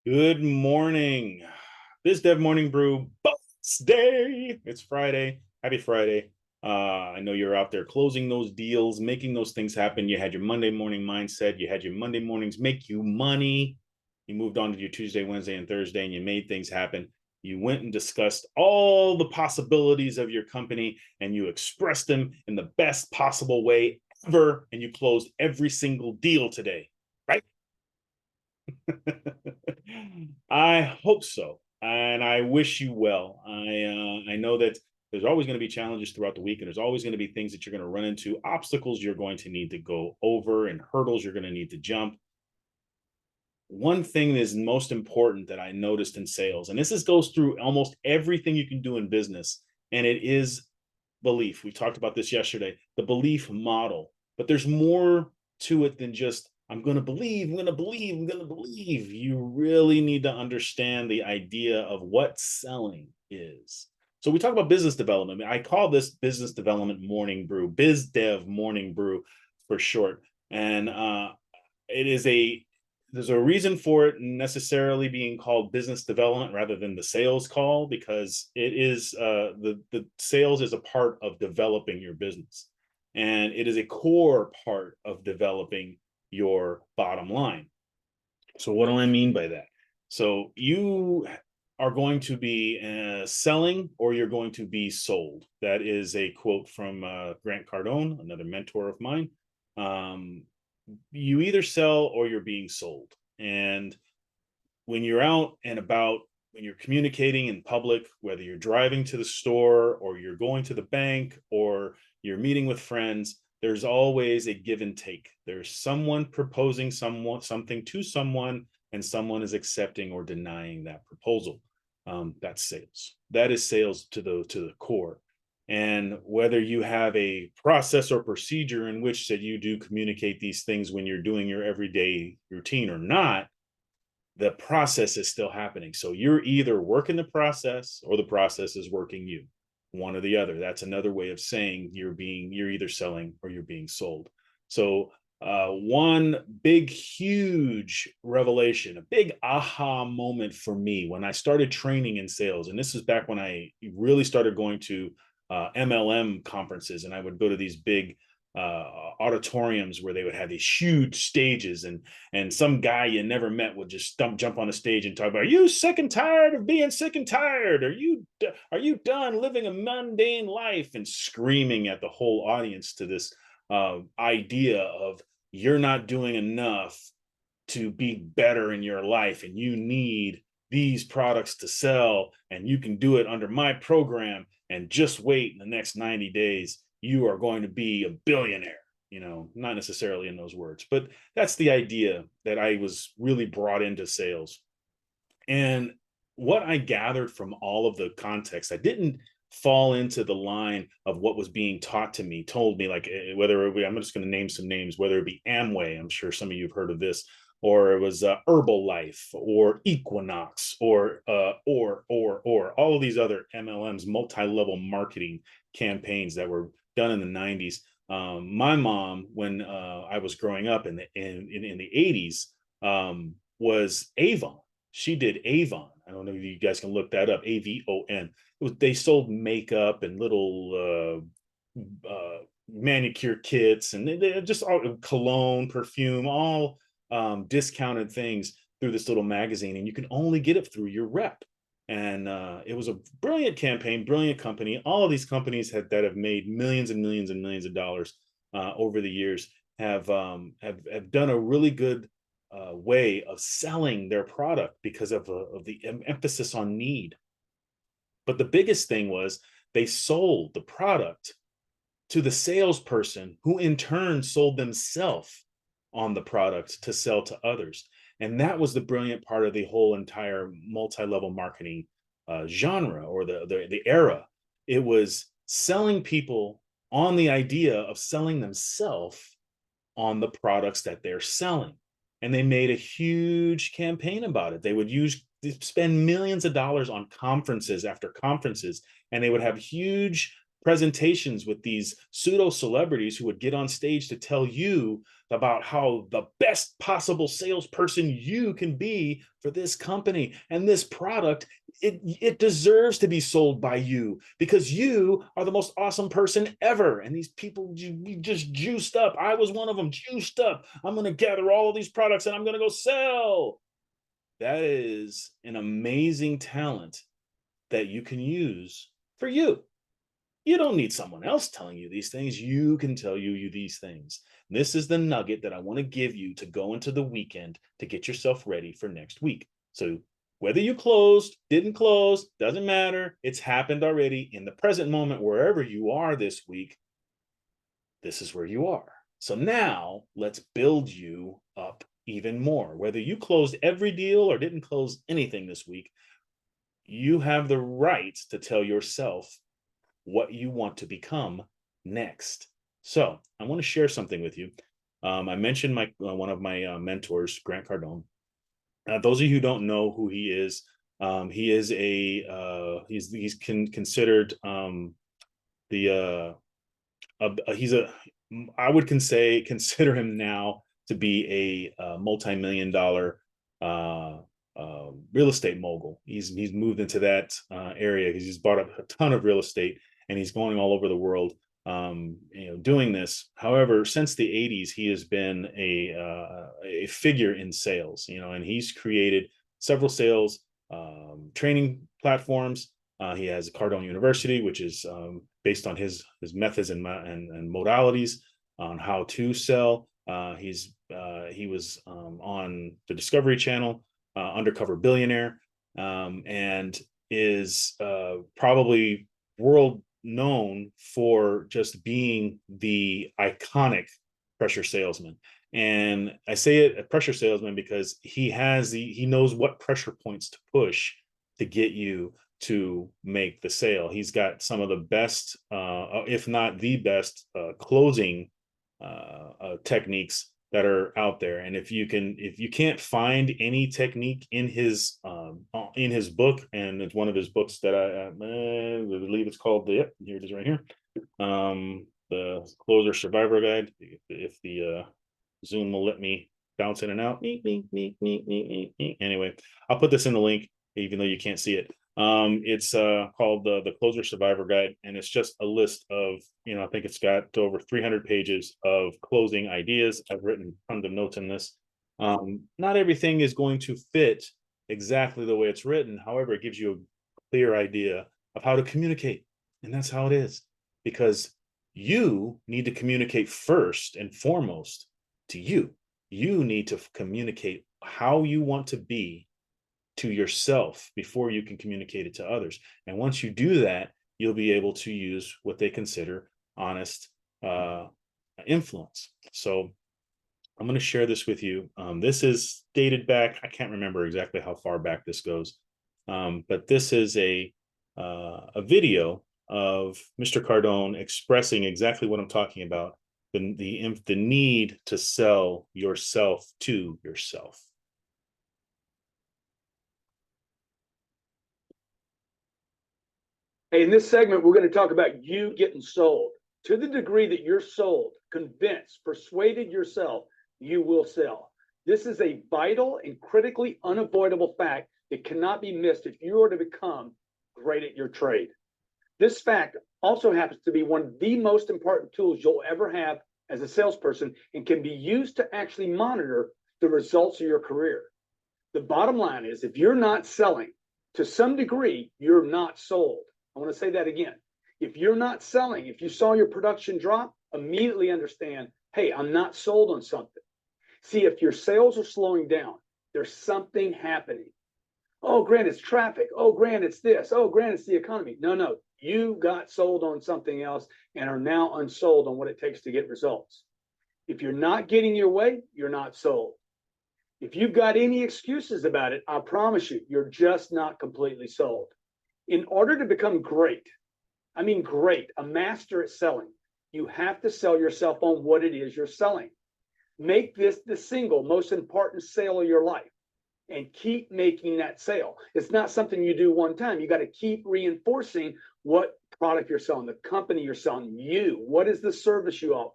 Good morning. BizDev Morning Brew, Boss Day. It's Friday. Happy Friday. I know you're out there closing those deals, making those things happen. You had your Monday morning mindset. You had your Monday mornings make you money. You moved on to your Tuesday, Wednesday, and Thursday, and you made things happen. You went and discussed all the possibilities of your company, and you expressed them in the best possible way ever, and you closed every single deal today, right? I hope so, and I wish you well. I know that there's always going to be challenges throughout the week, and there's always going to be things that you're going to run into, obstacles you're going to need to go over, and hurdles you're going to need to jump. One thing that is most important that I noticed in sales, and goes through almost everything you can do in business, and it is belief. We talked about this yesterday, the belief model, but there's more to it than just I'm going to believe, I'm going to believe, I'm going to believe. You really need to understand the idea of what selling is. So we talk about business development. I call this business development morning brew, BizDev Morning Brew for short. And it is a there's a reason for it necessarily being called business development rather than the sales call, because it is the sales is a part of developing your business, and it is a core part of developing your bottom line. So what do I mean by that? So you are going to be selling, or you're going to be sold. That is a quote from Grant Cardone, another mentor of mine. um, you either sell or you're being sold. And when you're out and about, when you're communicating in public, whether you're driving to the store or you're going to the bank or you're meeting with friends, there's always a give and take. There's someone proposing something to someone, and someone is accepting or denying that proposal. That's sales. That is sales to the core. And whether you have a process or procedure in which that you do communicate these things when you're doing your everyday routine or not, the process is still happening. So you're either working the process or the process is working you, one or the other. That's another way of saying you're either selling or you're being sold. So one big, huge revelation, a big aha moment for me when I started training in sales. And this is back when I really started going to MLM conferences, and I would go to these big auditoriums where they would have these huge stages, and some guy you never met would just jump on a stage and talk about, are you sick and tired of being sick and tired? Are you done living a mundane life? And screaming at the whole audience to this idea of you're not doing enough to be better in your life, and you need these products to sell, and you can do it under my program, and just wait, in the next 90 days you are going to be a billionaire. Not necessarily in those words, but that's the idea that I was really brought into sales. And what I gathered from all of the context, I didn't fall into the line of what was being taught to me, told me, like whether it be, I'm just going to name some names, whether it be Amway, I'm sure some of you have heard of this, or it was Herbalife or Equinox or all of these other MLMs, multi-level marketing campaigns that were done in the 90s. My mom, when I was growing up in the 80s, was Avon. She did Avon. I don't know if you guys can look that up. AVON. They sold makeup and little manicure kits, and they just all cologne, perfume, all discounted things through this little magazine, and you can only get it through your rep. And it was a brilliant campaign, brilliant company. All of these companies that have made millions and millions and millions of dollars over the years have done a really good way of selling their product because of the emphasis on need. But the biggest thing was they sold the product to the salesperson, who in turn sold themselves on the product to sell to others. And that was the brilliant part of the whole entire multi-level marketing genre, or the era. It was selling people on the idea of selling themselves on the products that they're selling. And they made a huge campaign about it. They would spend millions of dollars on conferences after conferences, and they would have huge presentations with these pseudo celebrities who would get on stage to tell you about how the best possible salesperson you can be for this company and this product. It deserves to be sold by you because you are the most awesome person ever. And these people just juiced up. I was one of them, juiced up. I'm going to gather all of these products and I'm going to go sell. That is an amazing talent that you can use for you. You don't need someone else telling you these things. You can tell you these things. This is the nugget that I want to give you to go into the weekend to get yourself ready for next week. So whether you closed, didn't close, doesn't matter. It's happened already in the present moment, wherever you are this week. This is where you are. So now let's build you up even more. Whether you closed every deal or didn't close anything this week, you have the right to tell yourself what you want to become next. So I want to share something with you. I mentioned one of my mentors, Grant Cardone. Those of you who don't know who he is he's considered I would consider him now to be a multi-million dollar real estate mogul. He's moved into that area because he's bought up a ton of real estate and he's going all over the world, doing this. However, since the 80s, he has been a figure in sales, and he's created several sales training platforms. He has Cardone University, which is based on his methods and modalities on how to sell. He was on the Discovery Channel, Undercover Billionaire, and is probably world known for just being the iconic pressure salesman. And I say it a pressure salesman because he knows what pressure points to push to get you to make the sale. He's got some of the best, if not the best, closing techniques that are out there. And if you can't find any technique in his book, and it's one of his books that I believe it's called here it is right here, the Closer Survivor Guide. If the Zoom will let me bounce in and out. Anyway, I'll put this in the link, even though you can't see it. It's called the Closer Survivor Guide, and it's just a list of, I think it's got over 300 pages of closing ideas. I've written tons of notes in this. Not everything is going to fit exactly the way it's written. However, it gives you a clear idea of how to communicate, and that's how it is, because you need to communicate first and foremost to you. You need to communicate how you want to be to yourself before you can communicate it to others. And once you do that, you'll be able to use what they consider honest influence. So I'm going to share this with you. This is dated back. I can't remember exactly how far back this goes, but this is a video of Mr. Cardone expressing exactly what I'm talking about: the need to sell yourself to yourself. Hey, in this segment, we're going to talk about you getting sold. To the degree that you're sold, convinced, persuaded yourself, you will sell. This is a vital and critically unavoidable fact that cannot be missed if you are to become great at your trade. This fact also happens to be one of the most important tools you'll ever have as a salesperson and can be used to actually monitor the results of your career. The bottom line is, if you're not selling, to some degree, you're not sold. I want to say that again. If you're not selling, if you saw your production drop, immediately understand, hey, I'm not sold on something. See, if your sales are slowing down, there's something happening. Oh, Grant, it's traffic. Oh, Grant, it's this. Oh, Grant, it's the economy. No, you got sold on something else and are now unsold on what it takes to get results. If you're not getting your way, you're not sold. If you've got any excuses about it, I promise you, you're just not completely sold. In order to become great, I mean great, a master at selling, you have to sell yourself on what it is you're selling. Make this the single most important sale of your life. and keep making that sale. It's not something you do one time. You got to keep reinforcing what product you're selling, the company you're selling, what is the service you offer.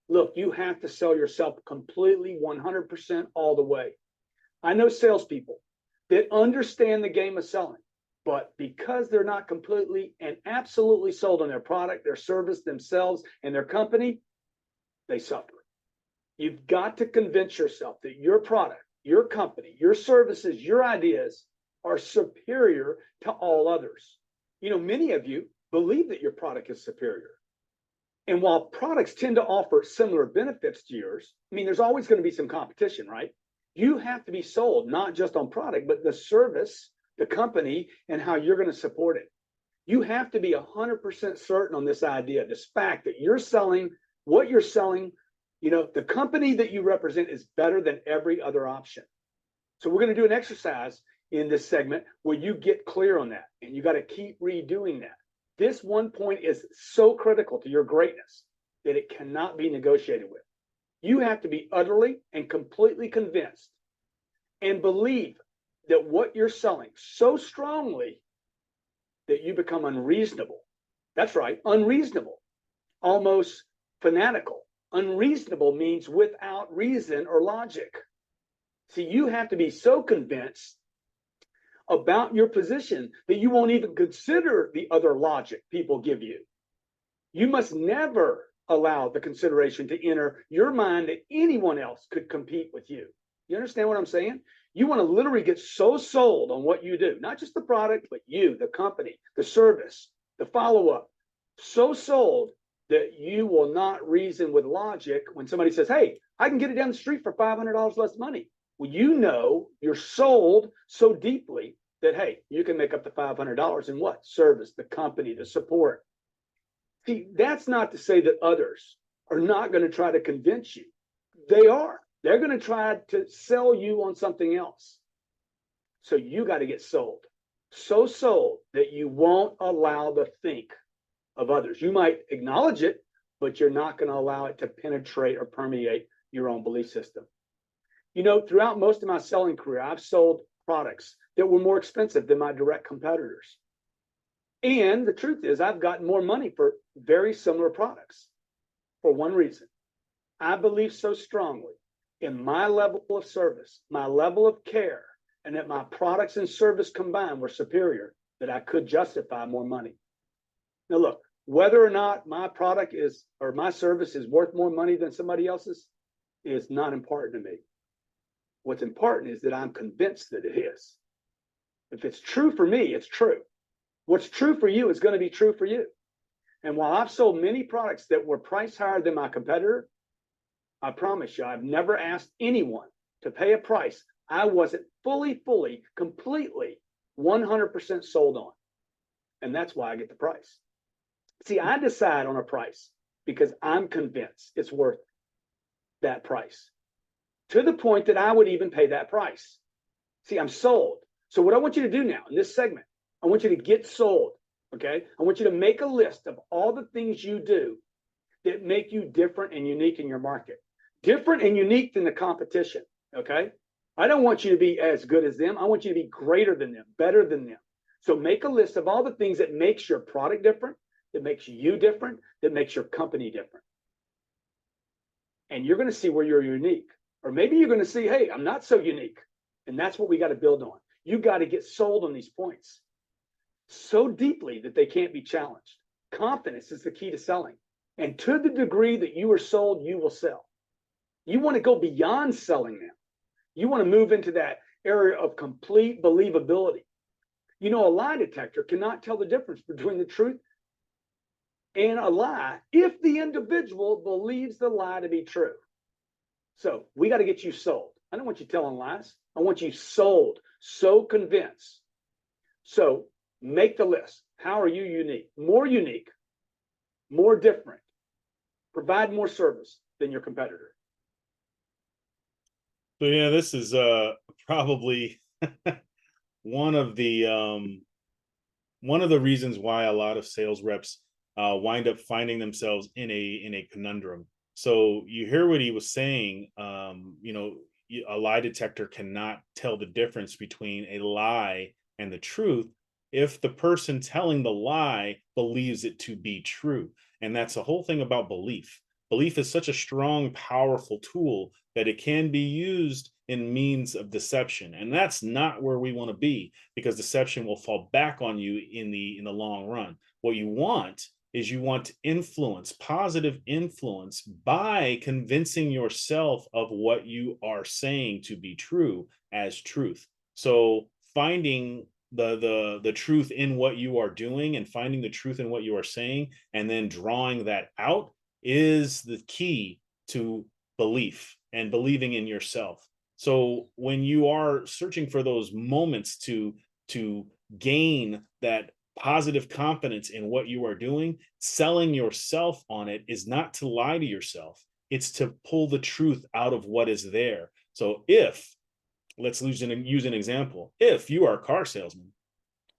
Look, you have to sell yourself completely 100% all the way. I know salespeople that understand the game of selling, but because they're not completely and absolutely sold on their product, their service, themselves, and their company, they suffer. You've got to convince yourself that your product, your company, your services, your ideas are superior to all others. Many of you believe that your product is superior. And while products tend to offer similar benefits to yours, there's always going to be some competition, right? You have to be sold not just on product, but the service, the company, and how you're going to support it. You have to be 100% certain on this idea, this fact that you're selling what you're selling. The company that you represent is better than every other option. So we're going to do an exercise in this segment where you get clear on that, and you got to keep redoing that. This one point is so critical to your greatness that it cannot be negotiated with. You have to be utterly and completely convinced and believe that what you're selling so strongly that you become unreasonable. That's right, unreasonable, almost fanatical. Unreasonable means without reason or logic. See, you have to be so convinced about your position that you won't even consider the other logic people give you. You must never allow the consideration to enter your mind that anyone else could compete with you. You understand what I'm saying? You want to literally get so sold on what you do, not just the product, but you, the company, the service, the follow-up, so sold that you will not reason with logic when somebody says, hey, I can get it down the street for $500 less money. Well, you're sold so deeply that, hey, you can make up the $500 in what? Service, the company, the support. See, that's not to say that others are not going to try to convince you. They are. They're going to try to sell you on something else. So you got to get sold. So sold that you won't allow the think of others. You might acknowledge it, but you're not going to allow it to penetrate or permeate your own belief system. Throughout most of my selling career, I've sold products that were more expensive than my direct competitors. And the truth is, I've gotten more money for very similar products for one reason. I believe so strongly in my level of service, my level of care, and that my products and service combined were superior, that I could justify more money. Now, look, whether or not my product is or my service is worth more money than somebody else's is not important to me. What's important is that I'm convinced that it is. If it's true for me, it's true. What's true for you is going to be true for you. And while I've sold many products that were priced higher than my competitor, I promise you, I've never asked anyone to pay a price I wasn't fully, completely, 100% sold on. And that's why I get the price. See, I decide on a price because I'm convinced it's worth that price, to the point that I would even pay that price. See, I'm sold. So what I want you to do now in this segment, I want you to get sold, okay? I want you to make a list of all the things you do that make you different and unique in your market. Different and unique than the competition, okay? I don't want you to be as good as them. I want you to be greater than them, better than them. So make a list of all the things that makes your product different, that makes you different, that makes your company different. And you're going to see where you're unique. Or maybe you're going to see, hey, I'm not so unique. And that's what we got to build on. You got to get sold on these points so deeply that they can't be challenged. Confidence is the key to selling. And to the degree that you are sold, you will sell. You want to go beyond selling now. You want to move into that area of complete believability. A lie detector cannot tell the difference between the truth and a lie if the individual believes the lie to be true. So we got to get you sold. I don't want you telling lies. I want you sold, so convinced. So make the list. How are you unique, more different, provide more service than your competitor? So yeah, this is probably one of the reasons why a lot of sales reps wind up finding themselves in a conundrum. So you hear what he was saying. a lie detector cannot tell the difference between a lie and the truth if the person telling the lie believes it to be true. And that's the whole thing about belief. Belief is such a strong, powerful tool that it can be used in means of deception. And that's not where we want to be, because deception will fall back on you in the long run. What you want is you want influence, positive influence, by convincing yourself of what you are saying to be true as truth. So finding the truth in what you are doing and finding the truth in what you are saying and then drawing that out is the key to belief and believing in yourself. So when you are searching for those moments to gain that positive confidence in what you are doing, selling yourself on it is not to lie to yourself. It's to pull the truth out of what is there. So if, let's use an example, if you are a car salesman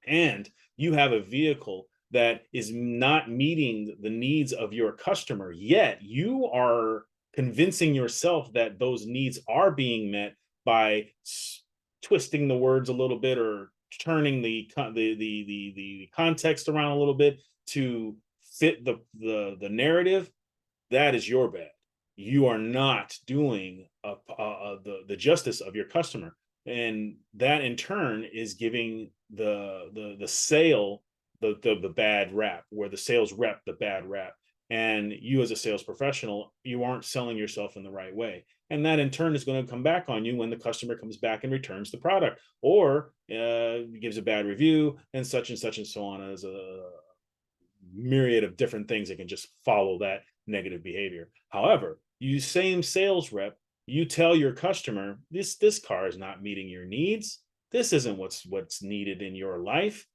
and you have a vehicle that is not meeting the needs of your customer, yet you are convincing yourself that those needs are being met by twisting the words a little bit or turning the context around a little bit to fit the narrative, that is your bad. You are not doing the justice of your customer, and that in turn is giving the sale the bad rap, where the sales rep the bad rap. And you as a sales professional, you aren't selling yourself in the right way, and that in turn is going to come back on you when the customer comes back and returns the product, or gives a bad review and such and so on, as a myriad of different things that can just follow that negative behavior. However, you same sales rep, you tell your customer, this car is not meeting your needs. This isn't what's needed in your life.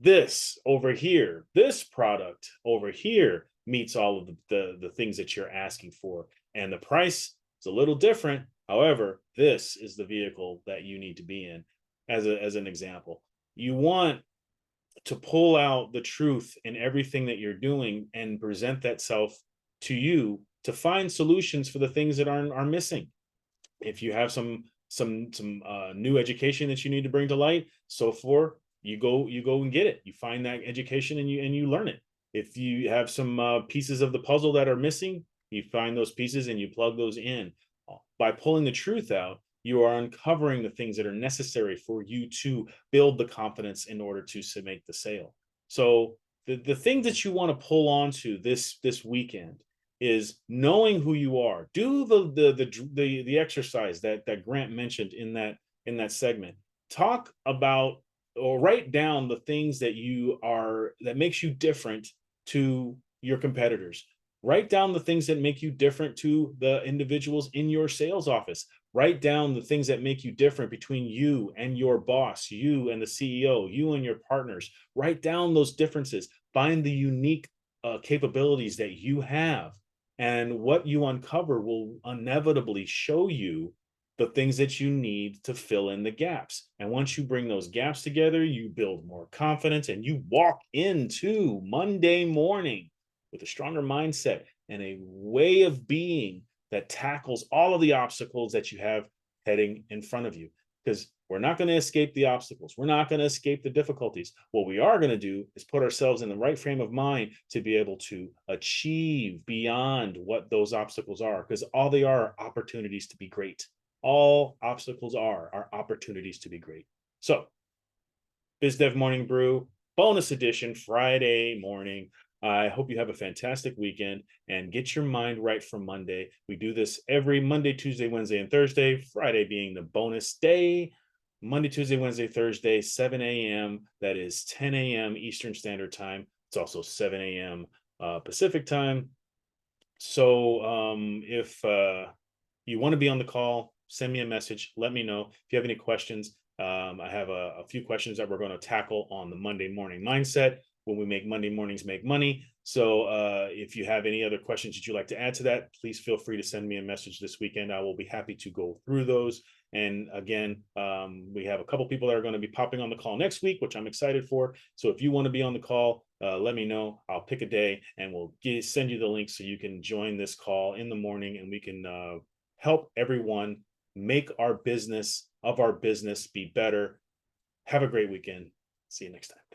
This over here, this product over here meets all of the things that you're asking for. And the price is a little different. However, this is the vehicle that you need to be in. As an example, you want to pull out the truth in everything that you're doing and present that self to you to find solutions for the things that are missing. If you have some new education that you need to bring to light, so for you go and get it. You find that education and you learn it. If you have some pieces of the puzzle that are missing, you find those pieces and you plug those in. By pulling the truth out, you are uncovering the things that are necessary for you to build the confidence in order to make the sale. So the thing that you want to pull onto this weekend is knowing who you are. Do the exercise that Grant mentioned in that segment. Talk about or write down the things that makes you different to your competitors. Write down the things that make you different to the individuals in your sales office. Write down the things that make you different between you and your boss, you and the CEO, you and your partners. Write down those differences. Find the unique capabilities that you have. And what you uncover will inevitably show you the things that you need to fill in the gaps. And once you bring those gaps together, you build more confidence and you walk into Monday morning with a stronger mindset and a way of being that tackles all of the obstacles that you have heading in front of you. Because we're not going to escape the obstacles. We're not going to escape the difficulties. What we are going to do is put ourselves in the right frame of mind to be able to achieve beyond what those obstacles are, because all they are opportunities to be great. All obstacles are opportunities to be great. So, BizDev Morning Brew, bonus edition, Friday morning. I hope you have a fantastic weekend and get your mind right for Monday. We do this every Monday, Tuesday, Wednesday, and Thursday, Friday being the bonus day. Monday, Tuesday, Wednesday, Thursday, 7 a.m. That is 10 a.m. Eastern Standard Time. It's also 7 a.m. Pacific Time. So if you want to be on the call, send me a message. Let me know. If you have any questions, I have a few questions that we're going to tackle on the Monday morning mindset when we make Monday mornings make money. So if you have any other questions that you'd like to add to that, please feel free to send me a message this weekend. I will be happy to go through those. And again, we have a couple people that are going to be popping on the call next week, which I'm excited for. So if you want to be on the call, let me know. I'll pick a day and we'll send you the link so you can join this call in the morning and we can help everyone make our business be better. Have a great weekend. See you next time.